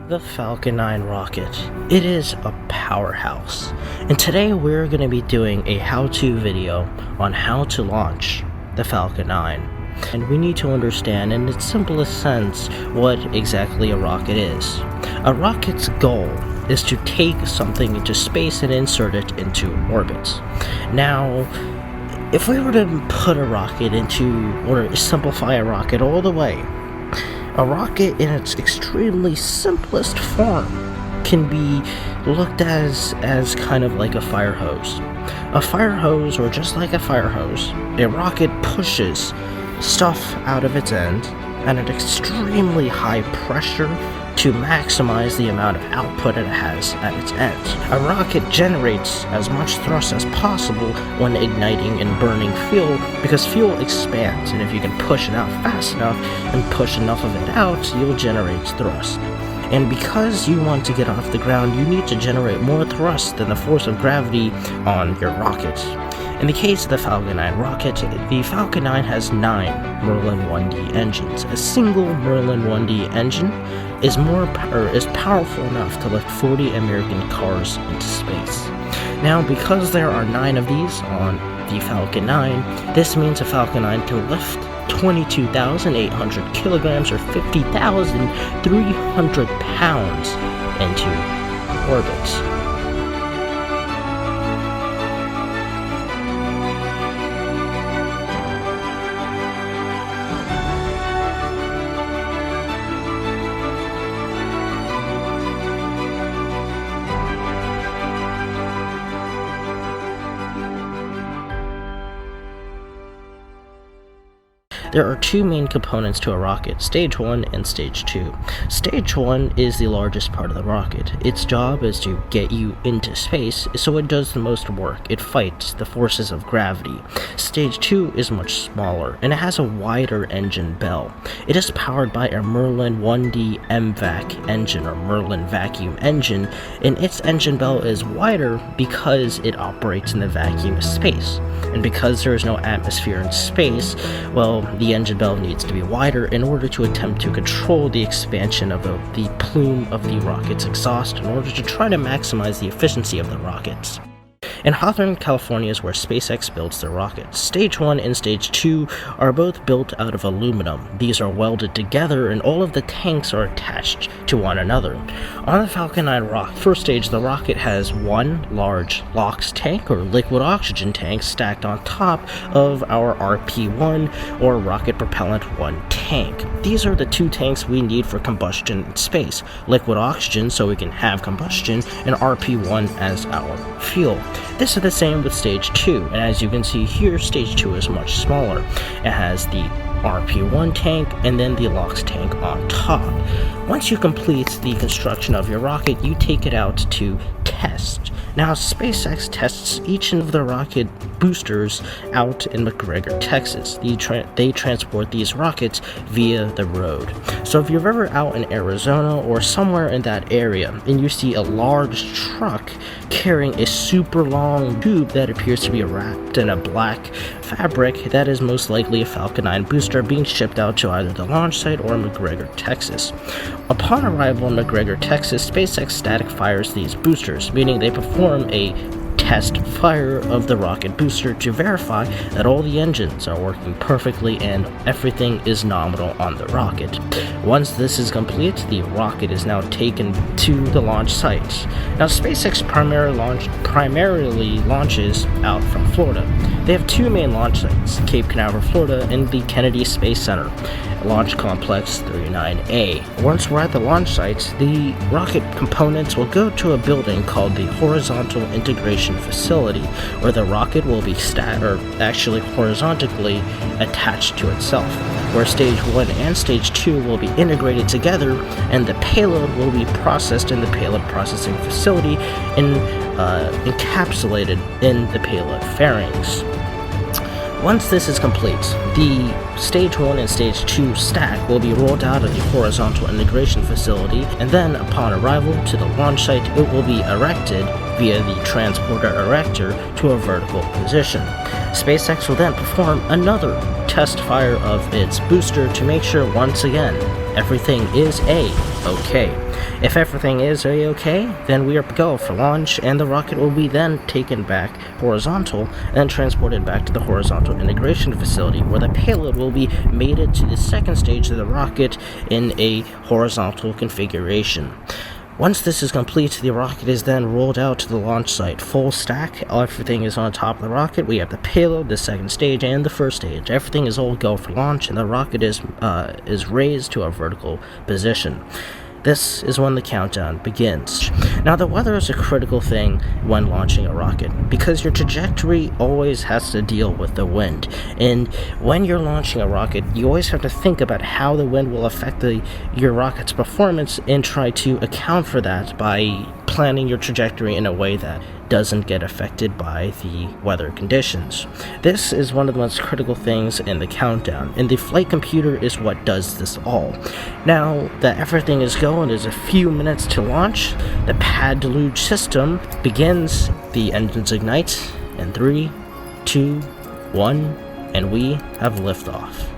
The Falcon 9 rocket. It is a powerhouse, and today we're going to be doing a how-to video on how to launch the Falcon 9. And we need to understand in its simplest sense what exactly a rocket is. A rocket's goal is to take something into space and insert it into orbit. Now, if we were to put a rocket into, or simplify a rocket all the way, a rocket in its extremely simplest form can be looked as kind of like a fire hose. A fire hose, or just like a fire hose, a rocket pushes stuff out of its end at an extremely high pressure to maximize the amount of output it has at its end. A rocket generates as much thrust as possible when igniting and burning fuel, because fuel expands, and if you can push it out fast enough and push enough of it out, you'll generate thrust. And because you want to get off the ground, you need to generate more thrust than the force of gravity on your rocket. In the case of the Falcon 9 rocket, the Falcon 9 has 9 Merlin 1D engines. A single Merlin 1D engine is powerful enough to lift 40 American cars into space. Now, because there are 9 of these on the Falcon 9, this means a Falcon 9 can lift 22,800 kilograms or 50,300 pounds into orbit. There are 2 main components to a rocket, Stage 1 and Stage 2. Stage 1 is the largest part of the rocket. Its job is to get you into space, so it does the most work. It fights the forces of gravity. Stage 2 is much smaller, and it has a wider engine bell. It is powered by a Merlin 1D MVac engine, or Merlin vacuum engine, and its engine bell is wider because it operates in the vacuum of space. And because there is no atmosphere in space, well, the engine bell needs to be wider in order to attempt to control the expansion of the plume of the rocket's exhaust in order to try to maximize the efficiency of the rockets. In Hawthorne, California is where SpaceX builds their rockets. Stage 1 and Stage 2 are both built out of aluminum. These are welded together and all of the tanks are attached to one another. On the Falcon 9 first stage, the rocket has one large LOX tank, or liquid oxygen tank, stacked on top of our RP-1, or rocket propellant 1 tank. These are the 2 tanks we need for combustion in space. Liquid oxygen so we can have combustion, and RP-1 as our fuel. This is the same with Stage 2, and as you can see here, Stage 2 is much smaller. It has the RP-1 tank and then the LOX tank on top. Once you complete the construction of your rocket, you take it out to test. Now, SpaceX tests each of the rocket boosters out in McGregor, Texas. They transport these rockets via the road. So if you're ever out in Arizona or somewhere in that area and you see a large truck carrying a super long tube that appears to be wrapped in a black fabric, that is most likely a Falcon 9 booster being shipped out to either the launch site or McGregor, Texas. Upon arrival in McGregor, Texas, SpaceX static fires these boosters, meaning they perform a test fire of the rocket booster to verify that all the engines are working perfectly and everything is nominal on the rocket. Once this is complete, the rocket is now taken to the launch site. Now, SpaceX primarily launches out from Florida. They have 2 main launch sites, Cape Canaveral, Florida, and the Kennedy Space Center, Launch Complex 39A. Once we're at the launch sites, the rocket components will go to a building called the Horizontal Integration Facility, where the rocket will be horizontally attached to itself, where Stage 1 and Stage 2 will be integrated together, and the payload will be processed in the payload processing facility and encapsulated in the payload fairings. Once this is complete, the Stage 1 and Stage 2 stack will be rolled out of the Horizontal Integration Facility, and then upon arrival to the launch site, it will be erected via the transporter erector to a vertical position. SpaceX will then perform another test fire of its booster to make sure once again everything is A-OK. If everything is A-OK, then we are go for launch, and the rocket will be then taken back horizontal and transported back to the horizontal integration facility, where the payload will be mated to the second stage of the rocket in a horizontal configuration. Once this is complete, the rocket is then rolled out to the launch site. Full stack, everything is on top of the rocket. We have the payload, the second stage, and the first stage. Everything is all go for launch, and the rocket is raised to a vertical position. This is when the countdown begins. Now, the weather is a critical thing when launching a rocket, because your trajectory always has to deal with the wind. And when you're launching a rocket, you always have to think about how the wind will affect your rocket's performance and try to account for that by planning your trajectory in a way that doesn't get affected by the weather conditions. This is one of the most critical things in the countdown, and the flight computer is what does this all. Now that everything is going, there's a few minutes to launch. The pad deluge system begins, the engines ignite, in 3, 2, 1, and we have liftoff.